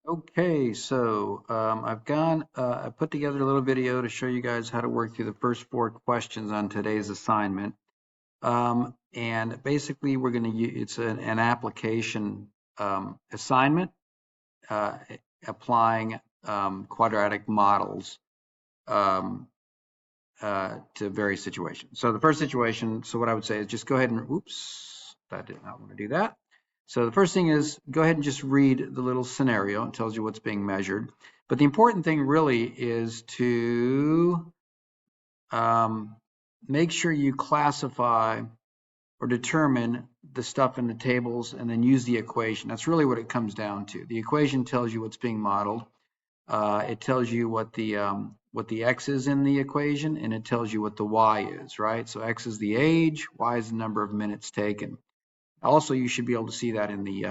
Okay, so I put together a little video to show you guys how to work through the first four questions on today's assignment. And basically, we're going to use it's an application assignment uh, applying quadratic models um, to various situations. So the first situation, so what I would say is just go ahead and, oops, that did not want to do that. So the first thing is go ahead and just read the little scenario. It tells you what's being measured. But the important thing really is to make sure you classify or determine the stuff in the tables and then use the equation. That's really what it comes down to. The equation tells you what's being modeled. It tells you what the x is in the equation, and it tells you what the y is, right? So x is the age, y is the number of minutes taken. Also, you should be able to see that in the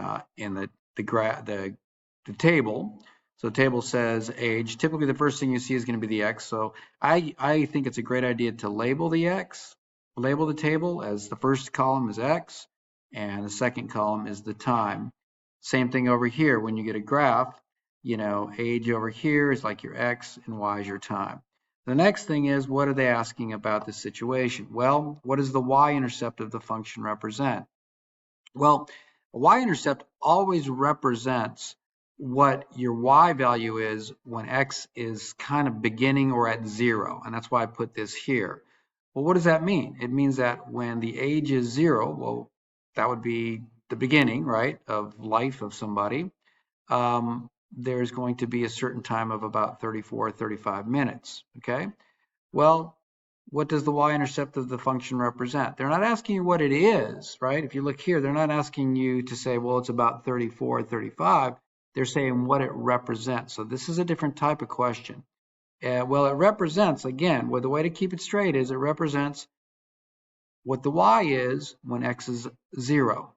table. So the table says age. Typically, the first thing you see is going to be the x. So I think it's a great idea to label the x, label the table as the first column is x, and the second column is the time. Same thing over here. When you get a graph, age over here is like your x and y is your time. The next thing is, what are they asking about this situation? Well, what does the y-intercept of the function represent? Well, a y-intercept always represents what your y value is when x is kind of beginning or at 0, and that's why I put this here. Well, what does that mean? It means that when the age is 0, well, that would be the beginning, right, of life of somebody. There's going to be a certain time of about 34 or 35 minutes, okay? Well, what does the y-intercept of the function represent? They're not asking you what it is, right? If you look here, they're not asking you to say, well, it's about 34 or 35. They're saying what it represents. So this is a different type of question. Well, it represents, again, well, the way to keep it straight is it represents what the y is when x is 0.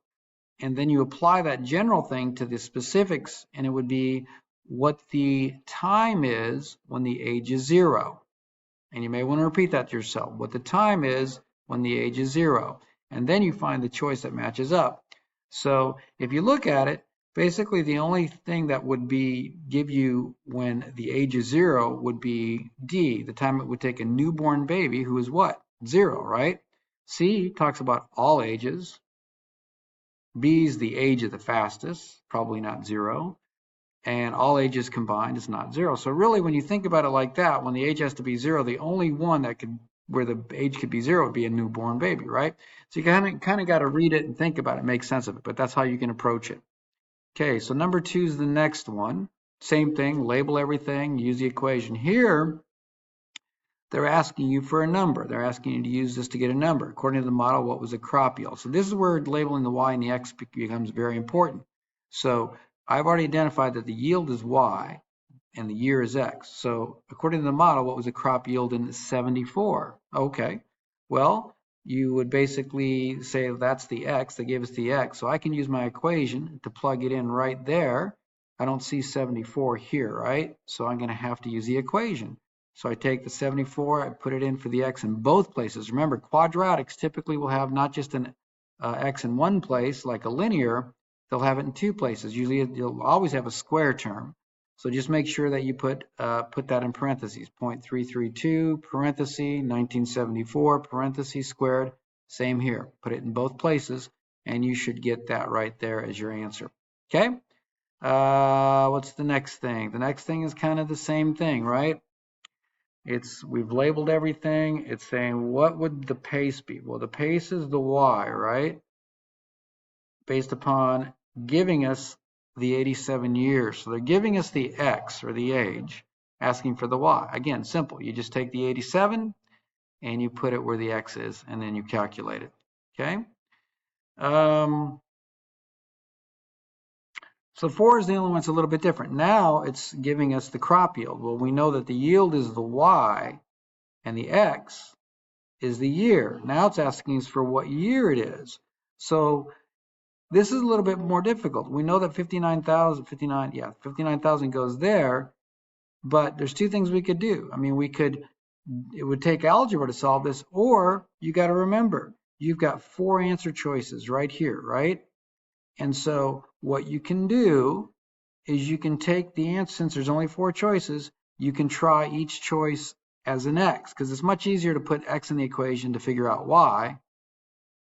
And then you apply that general thing to the specifics, and it would be what the time is when the age is 0. And you may want to repeat that to yourself, what the time is when the age is 0. And then you find the choice that matches up. So if you look at it, basically the only thing that would give you when the age is 0 would be D, the time it would take a newborn baby who is what? 0, right? C talks about all ages. B is the age of the fastest, probably not 0. And all ages combined is not 0. So really, when you think about it like that, when the age has to be 0, the only one where the age could be 0 would be a newborn baby, right? So you kind of got to read it and think about it, make sense of it, but that's how you can approach it. Okay, so number 2 is the next one. Same thing, label everything, use the equation. Here, they're asking you for a number. They're asking you to use this to get a number. According to the model, what was a crop yield? So this is where labeling the y and the x becomes very important. So I've already identified that the yield is y and the year is x. So according to the model, what was the crop yield in 74? Okay, well, you would basically say that's the x. They gave us the x. So I can use my equation to plug it in right there. I don't see 74 here, right? So I'm going to have to use the equation. So I take the 74, I put it in for the x in both places. Remember, quadratics typically will have not just an x in one place, like a linear, they'll have it in two places. Usually you'll always have a square term. So just make sure that you put that in parentheses, 0.332, parentheses, 1974, parentheses squared. Same here. Put it in both places, and you should get that right there as your answer. Okay? What's the next thing? The next thing is kind of the same thing, right? We've labeled everything. It's saying, what would the pace be? Well, the pace is the y, right? Based upon giving us the 87 years. So they're giving us the x, or the age, asking for the y. Again, simple. You just take the 87 and you put it where the x is, and then you calculate it. Okay? So 4 is the only one that's a little bit different. Now it's giving us the crop yield. Well, we know that the yield is the y and the x is the year. Now it's asking us for what year it is. So this is a little bit more difficult. We know that 59,000 goes there, but there's two things we could do. I mean, it would take algebra to solve this, or you got to remember, you've got 4 answer choices right here, right? And so what you can do is you can take the answer, since there's only 4 choices, you can try each choice as an x, because it's much easier to put x in the equation to figure out y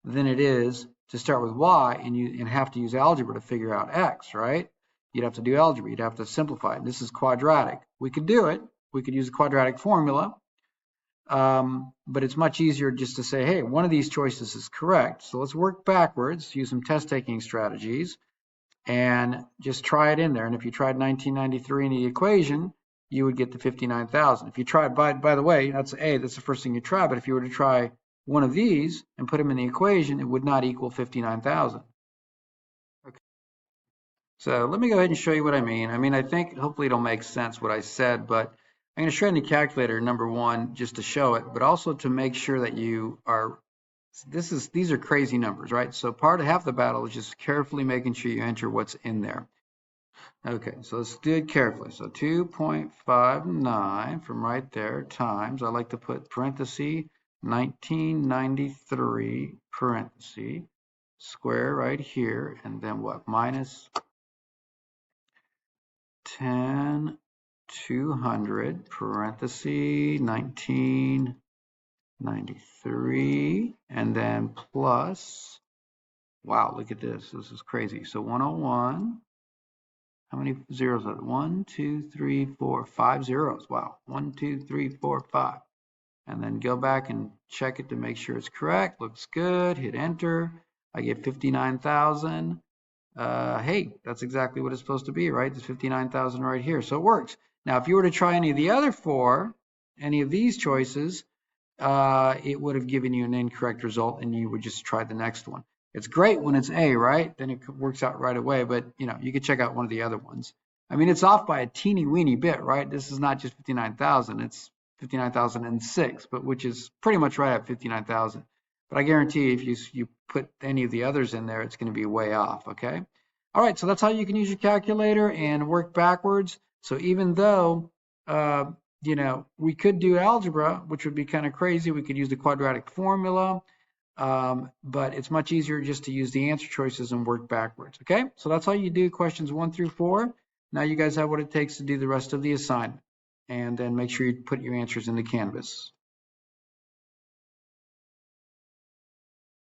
than it is to start with y and have to use algebra to figure out x, right? You'd have to do algebra. You'd have to simplify it. This is quadratic. We could do it. We could use the quadratic formula, but it's much easier just to say, hey, one of these choices is correct. So let's work backwards, use some test-taking strategies, and just try it in there. And if you tried 1993 in the equation, you would get to 59,000. If you tried, by the way, that's the first thing you try. But if you were to try one of these and put them in the equation, it would not equal 59,000. Okay. So let me go ahead and show you what I mean. I think hopefully it'll make sense what I said, but I'm going to show you in the calculator, number one, just to show it, but also to make sure that you are, these are crazy numbers, right? So half the battle is just carefully making sure you enter what's in there. Okay, so let's do it carefully. So 2.59 from right there times, I like to put parenthesis, 1993 parenthesis, square right here, and then what? Minus 10,200 parenthesis, 1993, and then plus, wow, look at this. This is crazy. So 101. How many zeros are there? 1, 2, 3, 4, 5 zeros. Wow. 1, 2, 3, 4, 5. And then go back and check it to make sure it's correct. Looks good. Hit enter. I get 59,000. Hey, that's exactly what it's supposed to be, right? There's 59,000 right here. So it works. Now, if you were to try any of the other 4, any of these choices, it would have given you an incorrect result and you would just try the next one. It's great when it's A, right? Then it works out right away, but you could check out one of the other ones. It's off by a teeny weeny bit, right? This is not just 59,000, it's 59,006, but which is pretty much right at 59,000. But I guarantee if you put any of the others in there, it's going to be way off, okay? All right, so that's how you can use your calculator and work backwards. So even though, we could do algebra, which would be kind of crazy. We could use the quadratic formula. But it's much easier just to use the answer choices and work backwards, okay? So that's how you do questions 1 through 4. Now you guys have what it takes to do the rest of the assignment. And then make sure you put your answers in the Canvas.